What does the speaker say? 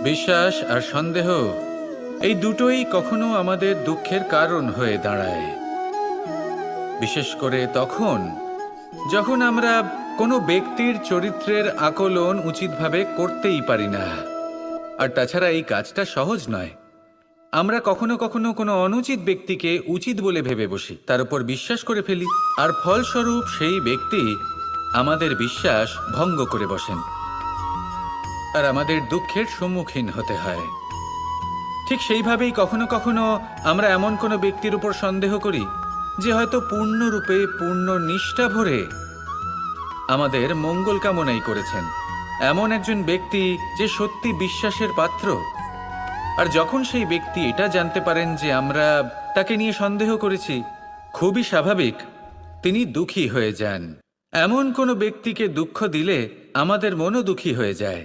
বিশ্বাস আর সন্দেহ এই দুটোই কখনো আমাদের দুঃখের কারণ হয়ে দাঁড়ায়, বিশেষ করে তখন যখন আমরা কোনো ব্যক্তির চরিত্রের আকলন উচিতভাবে করতেই পারি না। আর তাছাড়া এই কাজটা সহজ নয়। আমরা কখনো কখনো কোনো অনুচিত ব্যক্তিকে উচিত বলে ভেবে বসি, তার উপর বিশ্বাস করে ফেলি, আর ফলস্বরূপ সেই ব্যক্তি আমাদের বিশ্বাস ভঙ্গ করে বসেন আর আমাদের দুঃখের সম্মুখীন হতে হয়। ঠিক সেইভাবেই কখনো কখনো আমরা এমন কোনো ব্যক্তির উপর সন্দেহ করি যে হয়তো পূর্ণরূপে পূর্ণ নিষ্ঠা ভরে আমাদের মঙ্গল কামনাই করেছেন, এমন একজন ব্যক্তি যে সত্যি বিশ্বাসের পাত্র। আর যখন সেই ব্যক্তি এটা জানতে পারেন যে আমরা তাকে নিয়ে সন্দেহ করেছি, খুবই স্বাভাবিক তিনি দুঃখী হয়ে যান। এমন কোনো ব্যক্তিকে দুঃখ দিলে আমাদের মনও দুঃখী হয়ে যায়।